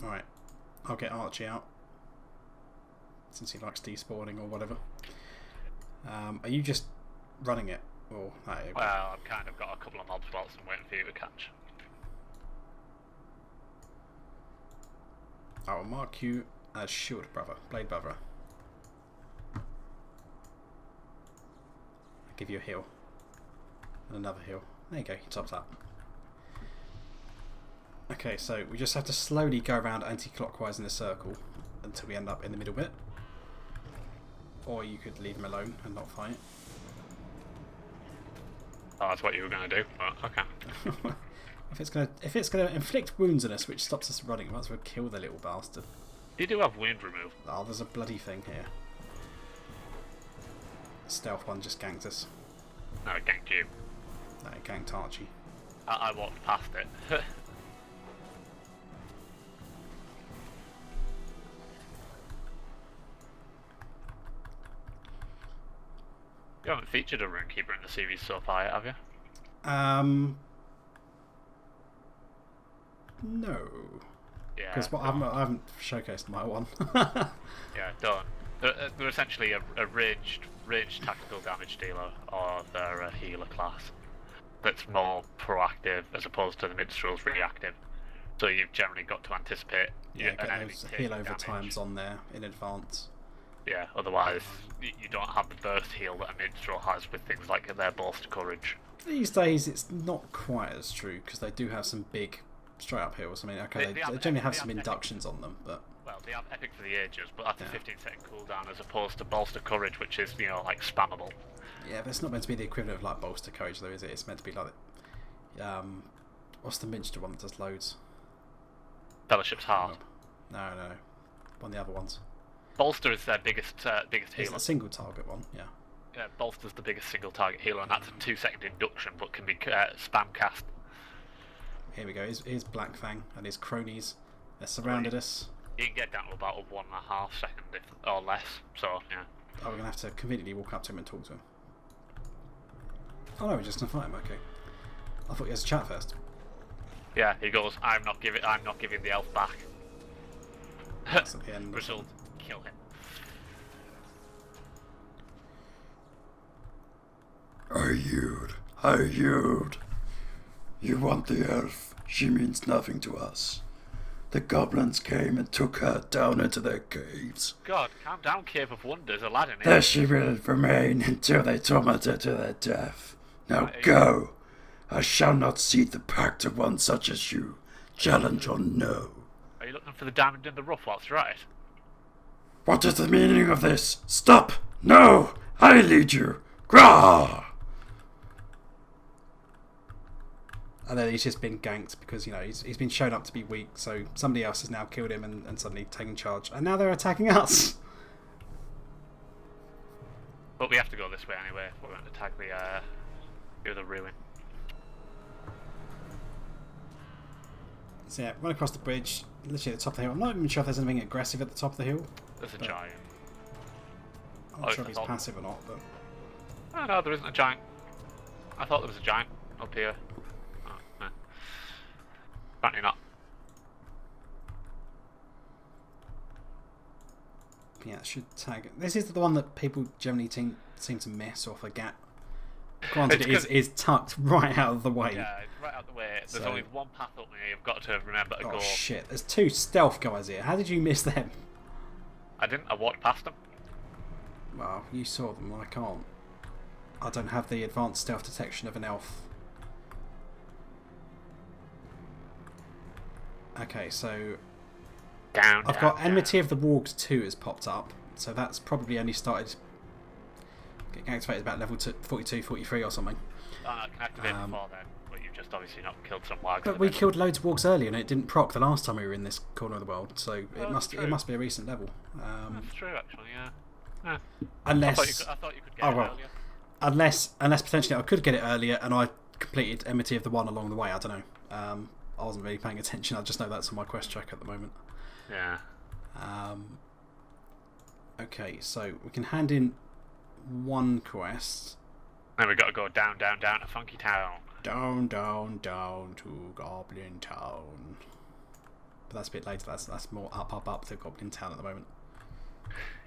Alright, I'll get Archie out. Since he likes despawning or whatever. Are you just running it? Or, well, I've kind of got a couple of mob spots I'm waiting for you to catch. I will mark you as shield brother, blade brother. I'll give you a heal. And another heal. There you go, he tops up. Okay, so we just have to slowly go around anti-clockwise in a circle until we end up in the middle bit. Or you could leave him alone and not fight. Oh, that's what you were going to do, but okay. if it's gonna inflict wounds on us, which stops us running, we might as well kill the little bastard. You do have wound removal. Oh, there's a bloody thing here. Stealth one just ganked us. No, it ganked you. No, it ganked Archie. I walked past it. You haven't featured a Rune-keeper in the series so far yet, have you? No. Yeah. Because I haven't showcased my one. Yeah, don't. They're essentially a ranged tactical damage dealer, or they're a healer class that's more proactive as opposed to the minstrel's reactive. So you've generally got to anticipate get an enemy those taking heal over damage. times on there in advance. Yeah, otherwise you don't have the burst heal that a minstrel has with things like their bolster courage. These days it's not quite as true because they do have some big straight up heals. I mean, okay, they generally have some inductions on them, but well, they have epic for the ages, but that's a 15-second cooldown as opposed to bolster courage, which is like spammable. Yeah, but it's not meant to be the equivalent of like bolster courage, though, is it? It's meant to be like what's the minstrel one that does loads? Fellowship's Heart. No, one of the other ones. Bolster is their biggest healer. It's a single target one, yeah. Yeah, Bolster's the biggest single target healer, and that's a 2-second induction, but can be spam cast. Here we go. Here's Black Fang and his cronies. They're surrounded us. You can get down to about a 1.5 second or less. So yeah. Oh, we're gonna have to conveniently walk up to him and talk to him. Oh no, we're just gonna fight him. Okay. I thought he has a chat first. Yeah, he goes, I'm not giving the elf back. That's at the end. Result, kill him. Ayud. You want the elf? She means nothing to us. The goblins came and took her down into their caves. God, calm down, Cave of Wonders, Aladdin. There she will remain until they torment her to their death. Now go. I shall not cede the pact to one such as you. Challenge or no. Are you looking for the diamond in the rough? That's right. What is the meaning of this? Stop! No! I lead you! Grah! And then he's just been ganked because, he's been shown up to be weak, so somebody else has now killed him and suddenly taken charge. And now they're attacking us! But we have to go this way anyway if we're going to attack the other ruin. So yeah, run across the bridge, literally at the top of the hill. I'm not even sure if there's anything aggressive at the top of the hill. There's a giant. I'm not sure if he's passive or not, but... Oh no, there isn't a giant. I thought there was a giant up here. Oh, no. Apparently not. Yeah, it should tag... This is the one that people generally seem to miss or forget. Granted, it is tucked right out of the way. Yeah, it's right out of the way. There's only one path up here. You've got to remember to go. Oh shit, there's 2 stealth guys here. How did you miss them? I didn't. I walked past them. Well, you saw them. I can't. I don't have the advanced stealth detection of an elf. Okay, so... I've got Enmity of the Wargs 2 has popped up. So that's probably only started... Getting activated about level 42, 43 or something. I can activate before then, but you've just obviously not killed some wargs. But we killed loads of wargs earlier and it didn't proc the last time we were in this corner of the world, so it must be a recent level. That's true, actually, yeah. Unless... I thought you could get it earlier. Unless potentially I could get it earlier and I completed Enmity of the One along the way, I don't know. I wasn't really paying attention, I just know that's on my quest track at the moment. Yeah. Okay, so we can hand in one quest. Then we've got to go down to Funky Town. Down to Goblin Town. but that's a bit later. That's more up to Goblin Town at the moment.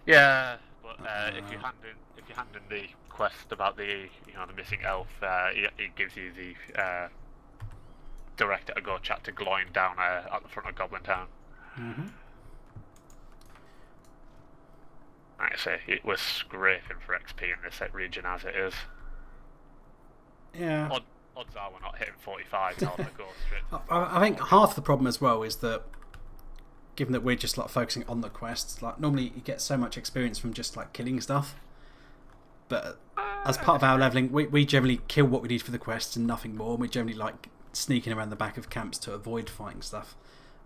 Yeah, but if you hand in the quest about the missing elf, it gives you the director to go chat to Gloin down at the front of Goblin Town. Mm-hmm. Like I say, we're scraping for XP in this region as it is. Yeah. Odds are we're not hitting 45 on the go straight. I think half the problem as well is that, given that we're just like focusing on the quests, like normally you get so much experience from just like killing stuff, but as part of our leveling, we generally kill what we need for the quests and nothing more. We generally like sneaking around the back of camps to avoid fighting stuff,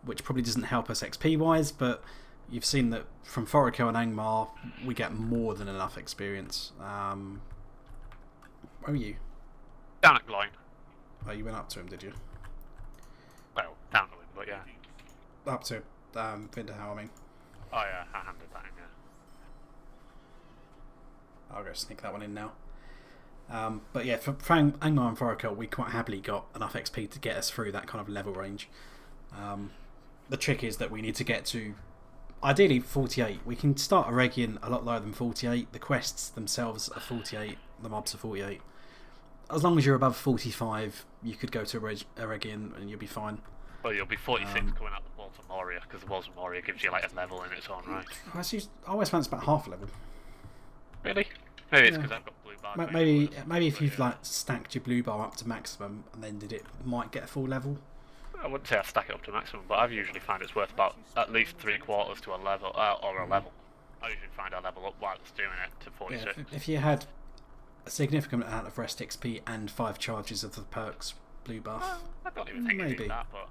which probably doesn't help us XP wise, but you've seen that from Thoriko and Angmar we get more than enough experience. Where are you? Down at Gloin. Oh, you went up to him, did you? Well, down to him, but yeah. Up to Vinderhow, I mean. Oh yeah, I handed that in, yeah. I'll go sneak that one in now. But yeah, for Angmar and Thoriko, we quite happily got enough XP to get us through that kind of level range. The trick is that we need to get to, ideally, 48. We can start Eregion a lot lower than 48. The quests themselves are 48. The mobs are 48. As long as you're above 45, you could go to Eregion and you'll be fine. Well, you'll be 46 coming out the Walls of Moria, because the Walls of Moria gives you like a level in its own right. I always found it's about half a level. Really? Maybe it's because I've got blue bar. Maybe if you've like stacked your blue bar up to maximum and then might get a full level. I wouldn't say I stack it up to maximum, but I've usually found it's worth about at least 3/4 to a level, or a level. I usually find I level up while it's doing it to 46. Yeah, if you had a significant amount of rest XP and 5 charges of the perks blue buff. I don't even think you need that, but.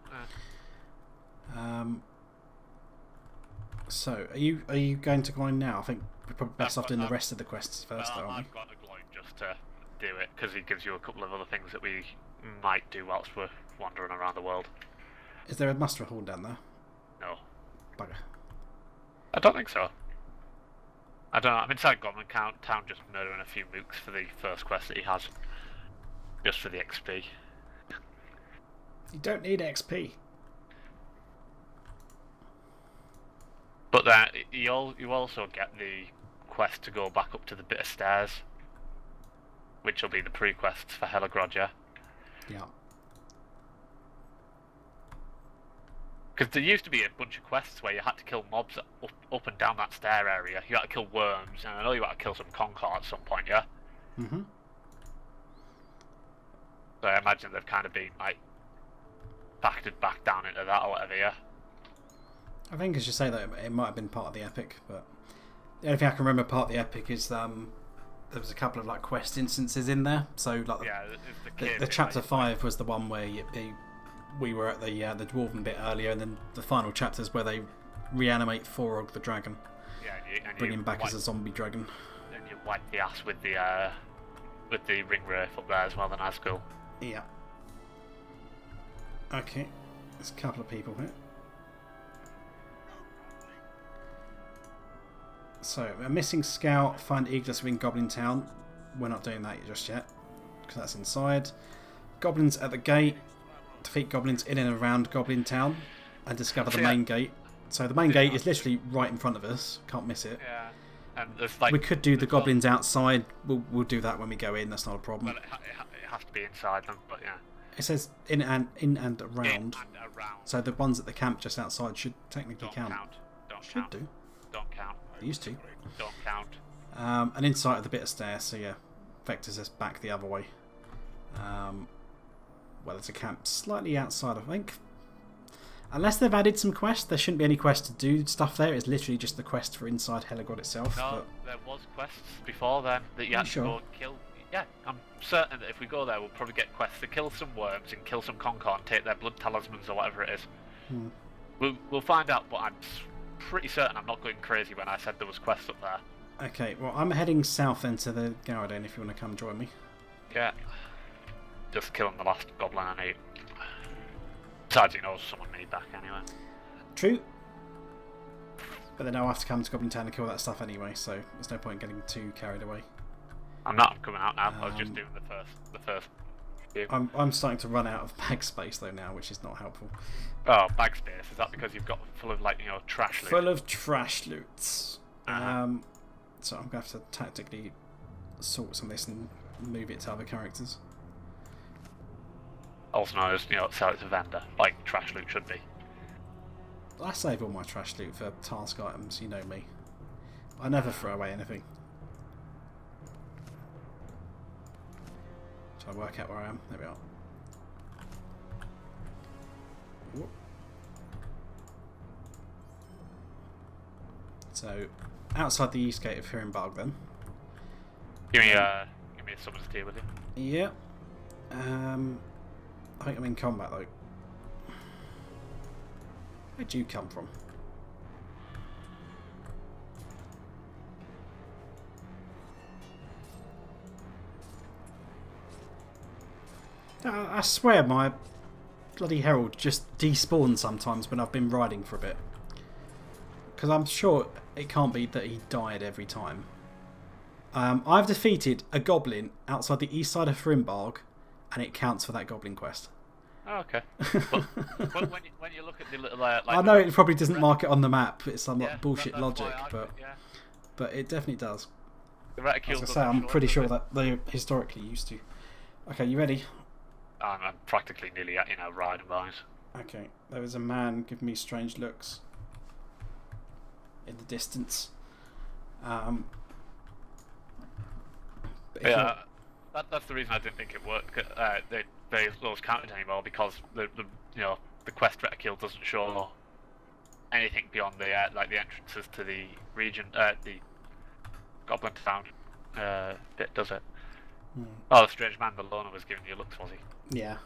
So, are you going to Gloin now? I think we're probably best off doing the rest of the quests first, though, aren't we? I've got to Gloin just to do it, because he gives you a couple of other things that we might do whilst we're wandering around the world. Is there a muster hall down there? No. Bugger. I don't think so. I don't know, I'm inside Goblin Town just murdering a few mooks for the first quest that he has. Just for the XP. You don't need XP. But then you also get the quest to go back up to the bit of stairs, which will be the pre-quests for Helagrodja. Yeah. Because there used to be a bunch of quests where you had to kill mobs up and down that stair area. You had to kill worms, and I know you had to kill some Concord at some point, yeah? Mm-hmm. So I imagine they've kind of been, like, factored back down into that or whatever, yeah? I think as you say that it might have been part of the epic, but the only thing I can remember part of the epic is there was a couple of like quest instances in there. So like the chapter 5 was the one where we were at the dwarven bit earlier, and then the final chapters where they reanimate Warg the dragon, and bring him back as a zombie dragon. And you wipe the ass with the ring wraith up there as well, the Nazgul. Yeah. Okay, there's a couple of people here. So, a missing scout, find Aegis within Goblin Town. We're not doing that just yet, because that's inside. Goblins at the gate. Defeat goblins in and around Goblin Town, and discover the main gate. So the main gate is literally right in front of us. Can't miss it. Yeah. And there's like, we could do the goblins outside. We'll do that when we go in. That's not a problem. Well, it has to be inside them, but yeah. It says in and around. So the ones at the camp just outside should technically count. Should do. Don't count. They used to. Don't count. And inside of the bit of stairs, so yeah, vectors us back the other way. Well, there's a camp slightly outside, I think. Unless they've added some quests, there shouldn't be any quests to do stuff there. It's literally just the quest for inside Helagod itself. No, there was quests before then that you had to go kill. Yeah, I'm certain that if we go there, we'll probably get quests to kill some worms and kill some Concord and take their blood talismans or whatever it is. We'll find out, but I'm pretty certain I'm not going crazy when I said there was quests up there. Okay, well, I'm heading south into the Garden if you want to come join me. Yeah. Just killing the last goblin I need. Besides, he knows someone need back anyway. True. But then I'll have to come to Goblin Town and kill that stuff anyway, so there's no point getting too carried away. I'm coming out now. I was just doing the first I'm starting to run out of bag space though now, which is not helpful. Oh, bag space. Is that because you've got full of trash loot? Full of trash loots. So I'm gonna have to tactically sort some of this and move it to other characters. Also known as sell it to vendor, like trash loot should be. I save all my trash loot for task items. You know me. I never throw away anything. Shall I work out where I am? There we are. Whoop. So, outside the east gate of Hrimbarg then. Give me a summons deal with you. Yeah. I think I'm in combat though. Where'd you come from? I swear my bloody herald just despawns sometimes when I've been riding for a bit. Because I'm sure it can't be that he died every time. I've defeated a goblin outside the east side of Hrimbarg, and it counts for that goblin quest. Oh, okay. But when you look at the little... I know it probably doesn't mark it on the map. It's some bullshit that's logic, but it definitely does. The reticule. As I say, I'm pretty sure that they historically used to. Okay, you ready? I'm practically nearly at riding lines. Okay, there was a man giving me strange looks in the distance. That's the reason I didn't think it worked. Those counted anymore because the quest reticule doesn't show anything beyond the the entrances to the region, the Goblin Town bit, does it? Oh, the strange man, the loner was giving you looks, was he? Yeah.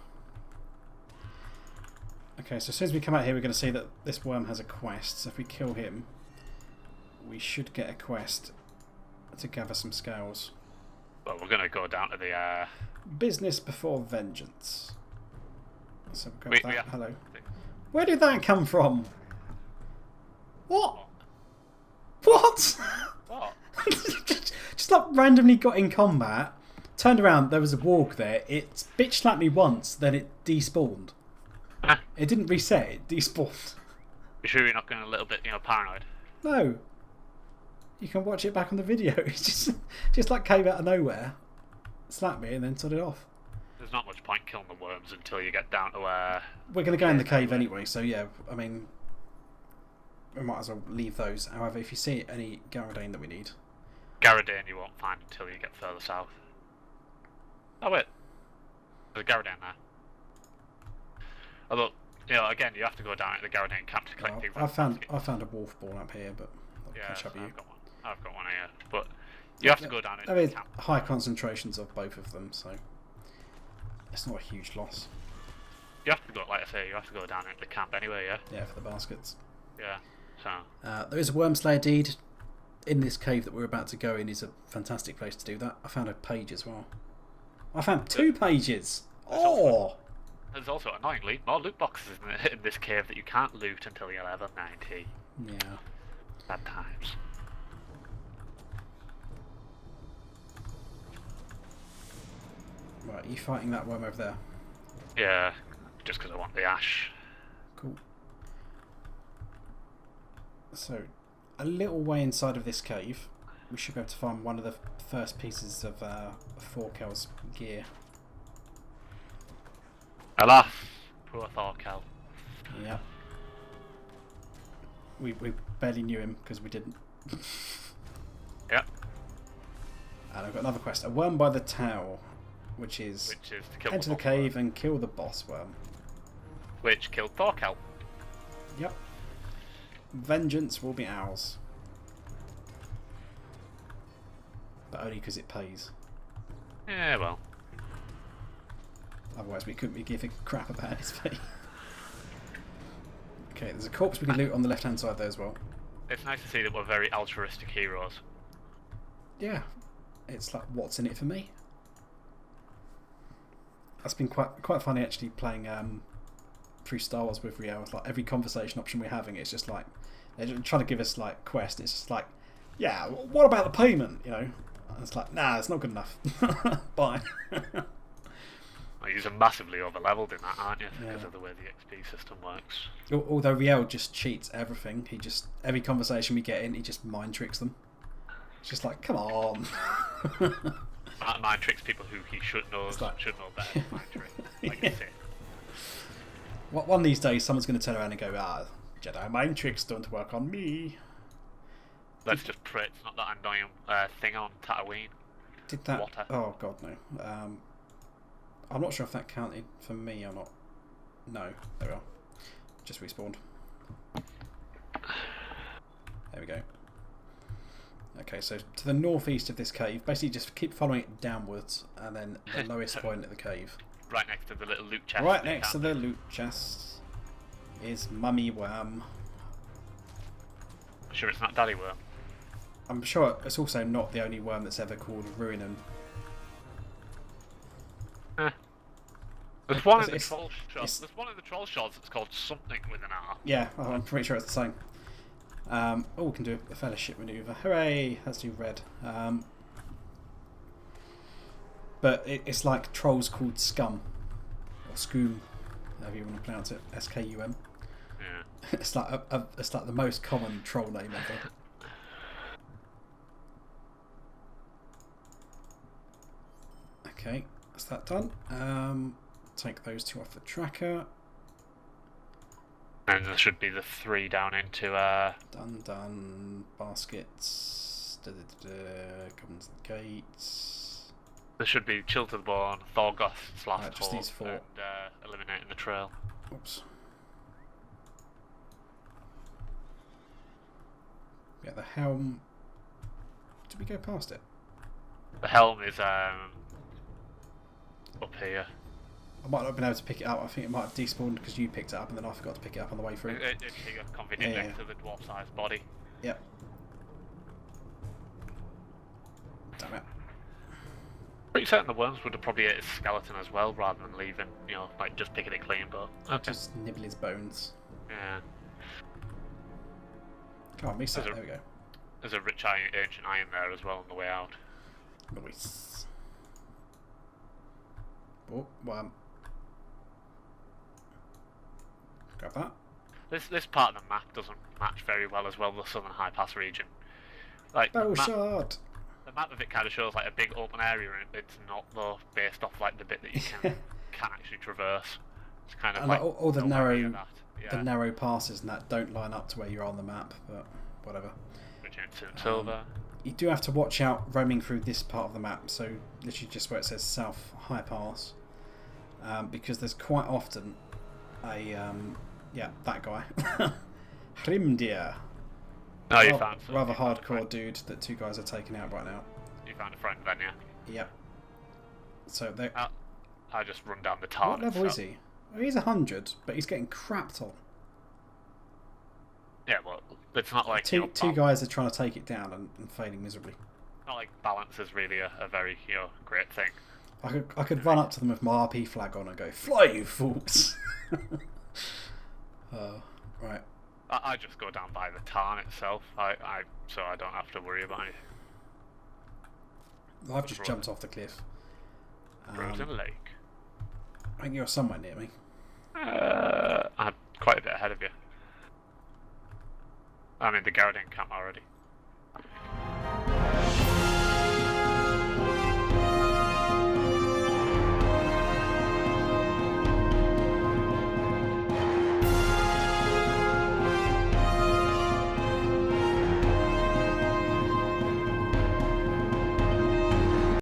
Okay, so as soon as we come out here, we're going to see that this worm has a quest. So if we kill him, we should get a quest to gather some scales. Well, we're going to go down to the... Business before vengeance. So we'll go with that. Hello. Where did that come from? What? What? What? just like randomly got in combat, turned around, there was a Warg there, it bitch slapped me once, then it despawned. It didn't reset, it despawned. You sure you're not going a little bit, paranoid? No. You can watch it back on the video. It's just like came out of nowhere, slapped me, and then turned it off. There's not much point killing the worms until you get down to where... We're going to go in the cave anyway, so yeah, I mean, we might as well leave those. However, if you see any Garadane that we need... Garadane you won't find until you get further south. Oh wait, there's a Garadane there. Although, again, you have to go down to the Garadane camp to collect things. I found a wolf ball up here, but I'll catch up with you. I've got one here, but you have to go down into the camp. High concentrations of both of them, so it's not a huge loss. You have to go, like I say, you have to go down into the camp anyway, yeah? Yeah, for the baskets. Yeah, so... there is a Wormslayer deed in this cave that we're about to go in. Is a fantastic place to do that. I found a page as well. I found 2 pages! There's also, annoyingly, more loot boxes in this cave that you can't loot until you're level 90. Yeah. Bad times. Right, are you fighting that worm over there? Yeah, just because I want the ash. Cool. So, a little way inside of this cave, we should be able to find one of the first pieces of Thorkel's gear. Alas, poor Thorkel. Yeah. We barely knew him because we didn't. Yep. And I've got another quest. A worm by the tower, which is to kill enter the cave and kill the boss worm. Which killed Thorkel. Yep. Vengeance will be ours. But only because it pays. Yeah, well. Otherwise we couldn't be giving a crap about his fee. Okay, there's a corpse we can loot on the left hand side there as well. It's nice to see that we're very altruistic heroes. Yeah. It's like, what's in it for me? That's been quite funny actually playing through Star Wars with Rio. It's like every conversation option we're having, it's just like they're trying to give us like quest. It's just like, yeah, what about the payment? And it's like, nah, it's not good enough. Bye. Like, you're massively over-leveled in that, aren't you? Because Yeah. of the way the XP system works. Although Riel just cheats everything. He just, every conversation we get in, he just mind tricks them. It's just like, come on. Mind tricks people who he should know like... better than mind trick. Like you say. One of these days, someone's going to turn around and go, Jedi mind tricks don't work on me. Let's just pray it's not that annoying thing on Tatooine. Did that? Water. Oh god, no. I'm not sure if that counted for me or not. No, there we are. Just respawned. There we go. Okay, so to the northeast of this cave, basically just keep following it downwards, and then the lowest point of the cave. Right next to the little loot chest. Right next to the loot chest is Mummy Worm. I'm sure it's not Daddy Worm. I'm sure it's also not the only worm that's ever called Ruinen. There's one in the troll shots. There's one in the troll shots that's called something with an R. Yeah, I'm pretty sure it's the same. Oh, we can do a fellowship maneuver. Hooray! Let's do red. But it's like trolls called scum or scoom, however you want to pronounce it. SKUM. Yeah. It's like it's like the most common troll name ever. Okay, that's that done. Take those two off the tracker. And there should be the 3 down into Done. Baskets. Come to the gates. There should be Chill to the Bone, Thorgoth's last Right, just hope, these 4. and eliminating the trail. Oops. Yeah, the helm. Did we go past it? The helm is up here. I might not have been able to pick it up. I think it might have despawned because you picked it up and then I forgot to pick it up on the way through. It's here, convenient Yeah. next to the dwarf-sized body. Yep. Damn it. Pretty certain the worms would have probably ate his skeleton as well, rather than leaving, like just picking it clean, but... Okay. Just nibble his bones. Yeah. Come on, Misty. There we go. There's a rich ancient iron there as well on the way out. Nice. Oh, worm. Grab that. This part of the map doesn't match very well as well, the southern high pass region. Like Oh, shot! the map of it kind of shows like a big open area, and it's not though based off like the bit that you can actually traverse. It's kind of And like all the nowhere near narrow, that. Yeah. the narrow passes and that don't line up to where you're on the map, but whatever. Which ain't soon silver. You do have to watch out roaming through this part of the map, so literally just where it says South High Pass, because there's quite often a that guy, Hrimdir. No, you found some. Rather You found a hardcore friend. dude that 2 guys are taking out right now. You found a friend then, yeah. Yep. So they. I just run down the What target. level is he? Well, he's 100, but he's getting crapped on. Yeah, well, it's not like Two guys are trying to take it down and failing miserably. Not like balance is really a very great thing. I could run up to them with my RP flag on and go, "Fly, you fools!" Right. I just go down by the tarn itself. So I don't have to worry about it. I've just jumped off the cliff. Frozen Lake. I think you're somewhere near me. I'm quite a bit ahead of you. I'm in the Garden camp already.